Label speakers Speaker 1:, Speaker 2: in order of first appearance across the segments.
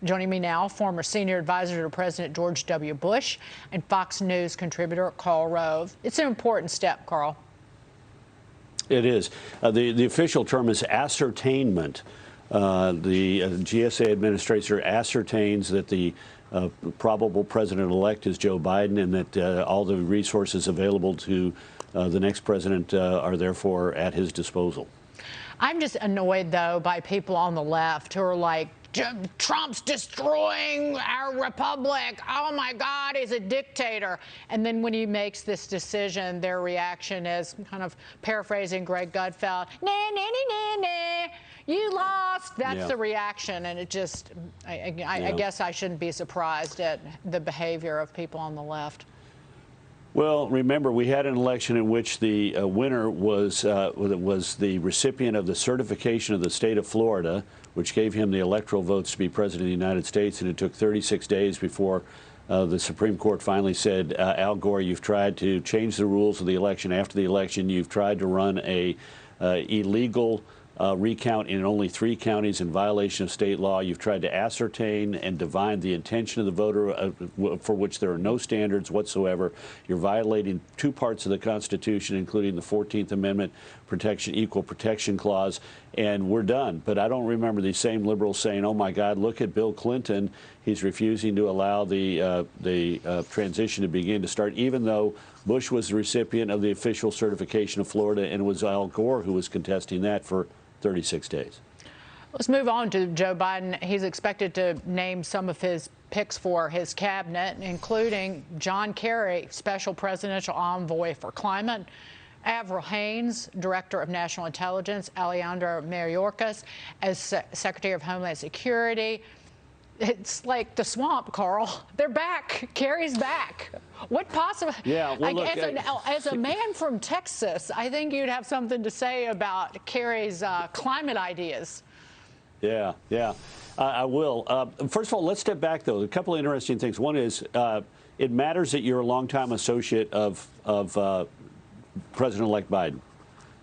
Speaker 1: Joining me now, former senior advisor to President George W. Bush and Fox News contributor Karl Rove. It's an important step, Karl.
Speaker 2: It is. The official term is ascertainment. The GSA administrator ascertains that the probable president-elect is Joe Biden, and that all the resources available to the next president are therefore at his disposal.
Speaker 1: I'm just annoyed, though, by people on the left who are like, Trump's destroying our republic. Oh, my God, he's a dictator. And then when he makes this decision, their reaction is, kind of paraphrasing Greg Gutfeld, nah, nah, nah, nah, nah. You lost. That's the reaction. And it just, I guess I shouldn't be surprised at the behavior of people on the left.
Speaker 2: Well, remember, we had an election in which the winner was the recipient of the certification of the state of Florida, which gave him the electoral votes to be president of the United States. And it took 36 days before the Supreme Court finally said, Al Gore, you've tried to change the rules of the election after the election. You've tried to run a illegal recount in only 3 counties in violation of state law. You've tried to ascertain and divine the intention of the voter for which there are no standards whatsoever. You're violating 2 parts of the Constitution, including the 14th Amendment Equal Protection Clause, and we're done. But I don't remember these same liberals saying, oh, my God, look at Bill Clinton. He's refusing to allow the transition to begin to start, even though Bush was the recipient of the official certification of Florida, and it was Al Gore who was contesting that for 36 days.
Speaker 1: Let's move on to Joe Biden. He's expected to name some of his picks for his cabinet, including John Kerry, Special Presidential Envoy for Climate, Avril Haines, Director of National Intelligence, Alejandro Mayorkas as Secretary of Homeland Security. It's like the swamp, Karl. They're back. Kerry's back. What possible?
Speaker 2: Yeah, well, look,
Speaker 1: as a man from Texas, I think you'd have something to say about Kerry's climate ideas.
Speaker 2: Yeah, I will. First of all, let's step back, though. A couple of interesting things. One is it matters that you're a longtime associate of President-elect Biden.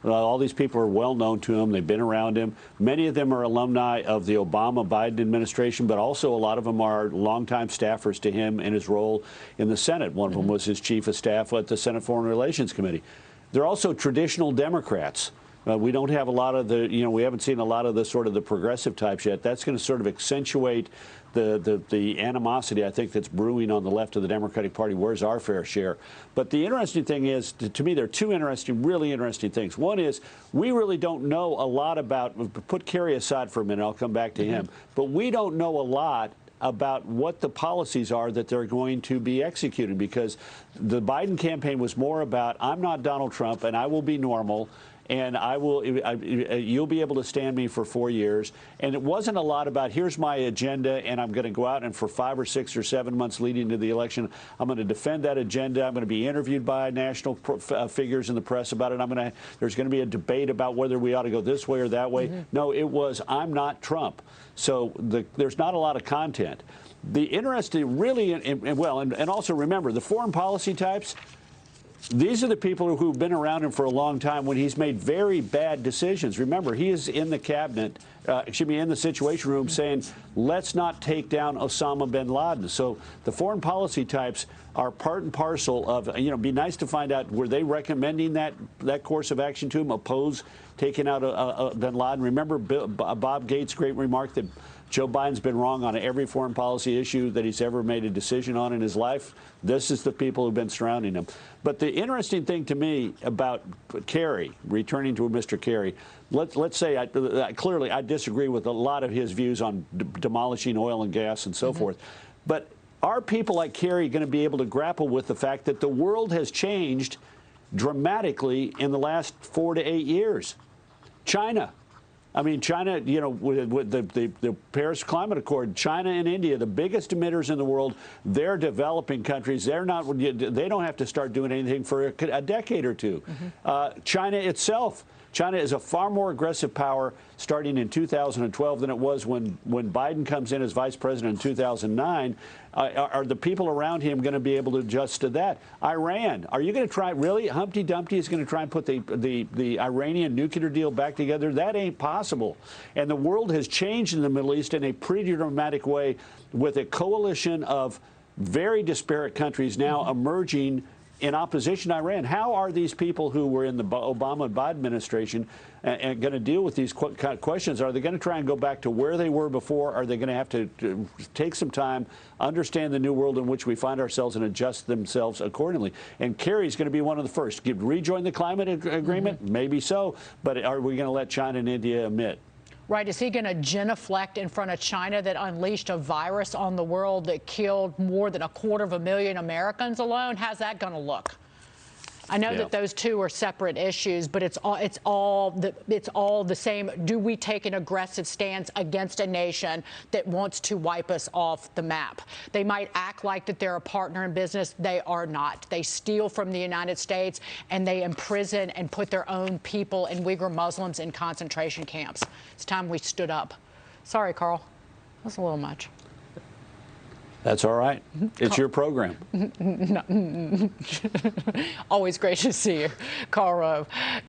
Speaker 2: All these people are well known to him. They've been around him. Many of them are alumni of the Obama-Biden administration, but also a lot of them are longtime staffers to him in his role in the Senate. One of them was his chief of staff at the Senate Foreign Relations Committee. They're also traditional Democrats. We don't have a lot of we haven't seen a lot of the sort of the progressive types yet. That's going to sort of accentuate the animosity, I think, that's brewing on the left of the Democratic Party. Where's our fair share? But the interesting thing is, to me, there are 2 really interesting things. One is we really don't know a lot about, put Kerry aside for a minute, I'll come back to him, but we don't know a lot about what the policies are that they're going to be executing, because the Biden campaign was more about, I'm not Donald Trump and I will be normal, and you'll be able to stand me for 4 years. And it wasn't a lot about, here's my agenda, and I'm going to go out and for 5 or 6 or 7 months leading to the election, I'm going to defend that agenda. I'm going to be interviewed by national figures in the press about it. There's going to be a debate about whether we ought to go this way or that way. No, it was, I'm not Trump. So there's not a lot of content. The interesting, really, and also remember, the foreign policy types, these are the people who've been around him for a long time when he's made very bad decisions. Remember, he is in the cabinet, in the Situation Room saying, let's not take down Osama bin Laden. So the foreign policy types are part and parcel of, be nice to find out, were they recommending that course of action to him, oppose taking out bin Laden? Remember Bob Gates' great remark that Joe Biden's been wrong on every foreign policy issue that he's ever made a decision on in his life. This is the people who've been surrounding him. But the interesting thing to me about Kerry, returning to Mr. Kerry, let's say clearly I disagree with a lot of his views on demolishing oil and gas and so forth. But are people like Kerry going to be able to grapple with the fact that the world has changed dramatically in the last 4 to 8 years? China. I mean, China, with the Paris Climate Accord, China and India, the biggest emitters in the world, they're developing countries. They don't have to start doing anything for a decade or 2. China itself China is a far more aggressive power starting in 2012 than it was when Biden comes in as vice president in 2009. Are the people around him going to be able to adjust to that? Iran, are you going to try, really? Humpty Dumpty is going to try and put the Iranian nuclear deal back together? That ain't possible. And the world has changed in the Middle East in a pretty dramatic way, with a coalition of very disparate countries now emerging in opposition to Iran. How are these people who were in the Obama and Biden administration going to deal with these questions? Are they going to try and go back to where they were before? Are they going to have to take some time, understand the new world in which we find ourselves, and adjust themselves accordingly? And Kerry's going to be one of the first. Rejoin the climate agreement? Maybe so. But are we going to let China and India emit?
Speaker 1: Right. Is he going to genuflect in front of China that unleashed a virus on the world that killed more than 250,000 Americans alone? How's that going to look? I know that those two are separate issues, but it's all the same. Do we take an aggressive stance against a nation that wants to wipe us off the map? They might act like that they're a partner in business. They are not. They steal from the United States, and they imprison and put their own people and Uyghur Muslims in concentration camps. It's time we stood up. Sorry, Karl. That's a little much.
Speaker 2: That's all right. It's your program.
Speaker 1: Always great to see you, Karl Rove.